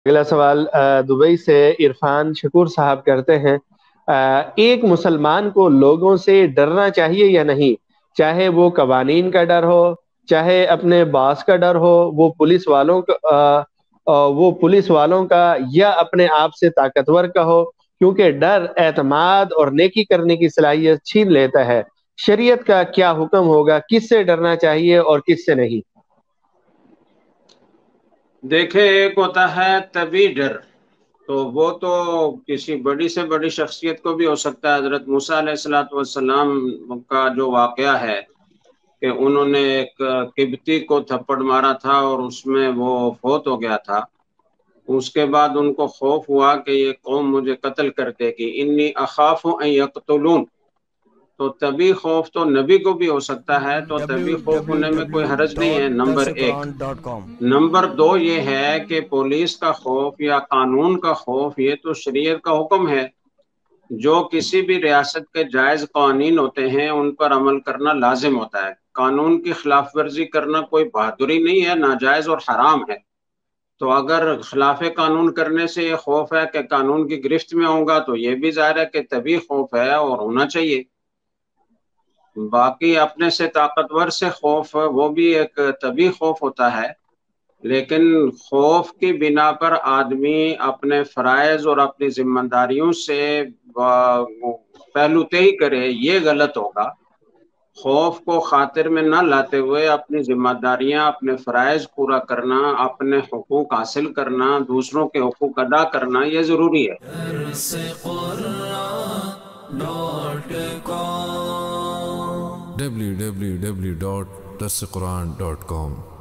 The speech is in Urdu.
اگلا سوال دبئی سے عرفان شکور صاحب کرتے ہیں، ایک مسلمان کو لوگوں سے ڈرنا چاہیے یا نہیں؟ چاہے وہ قوانین کا ڈر ہو، چاہے اپنے باس کا ڈر ہو، وہ پولیس والوں کا یا اپنے آپ سے طاقتور کا ہو، کیونکہ ڈر اعتماد اور نیکی کرنے کی صلاحیت چھین لیتا ہے۔ شریعت کا کیا حکم ہوگا؟ کس سے ڈرنا چاہیے اور کس سے نہیں؟ دیکھیں، ایک ہوتا ہے طبی ڈر، تو وہ تو کسی بڑی سے بڑی شخصیت کو بھی ہو سکتا ہے۔ حضرت موسیٰ علیہ السلام کا جو واقعہ ہے کہ انہوں نے ایک قبطی کو تھپڑ مارا تھا اور اس میں وہ فوت ہو گیا تھا، اس کے بعد ان کو خوف ہوا کہ یہ قوم مجھے قتل کر دے گی، انی اخاف ان یقتلون۔ تو طبی خوف تو نبی کو بھی ہو سکتا ہے، تو طبی خوف ہونے میں کوئی حرج نہیں ہے، نمبر ایک۔ www.dasquran.com۔ نمبر دو یہ ہے کہ پولیس کا خوف یا قانون کا خوف، یہ تو شریعت کا حکم ہے۔ جو کسی بھی ریاست کے جائز قوانین ہوتے ہیں ان پر عمل کرنا لازم ہوتا ہے۔ قانون کی خلاف ورزی کرنا کوئی بہادری نہیں ہے، ناجائز اور حرام ہے۔ تو اگر خلاف قانون کرنے سے یہ خوف ہے کہ قانون کی گرفت میں ہوں گا، تو یہ بھی ظاہر ہے کہ طبی خوف ہے اور ہونا چاہیے۔ باقی اپنے سے طاقتور سے خوف، وہ بھی ایک طبی خوف ہوتا ہے، لیکن خوف کی بنا پر آدمی اپنے فرائض اور اپنی ذمہ داریوں سے پہلوتہی کرے، یہ غلط ہوگا۔ خوف کو خاطر میں نہ لاتے ہوئے اپنی ذمہ داریاں، اپنے فرائض پورا کرنا، اپنے حقوق حاصل کرنا، دوسروں کے حقوق ادا کرنا، یہ ضروری ہے۔ www.dasquran.com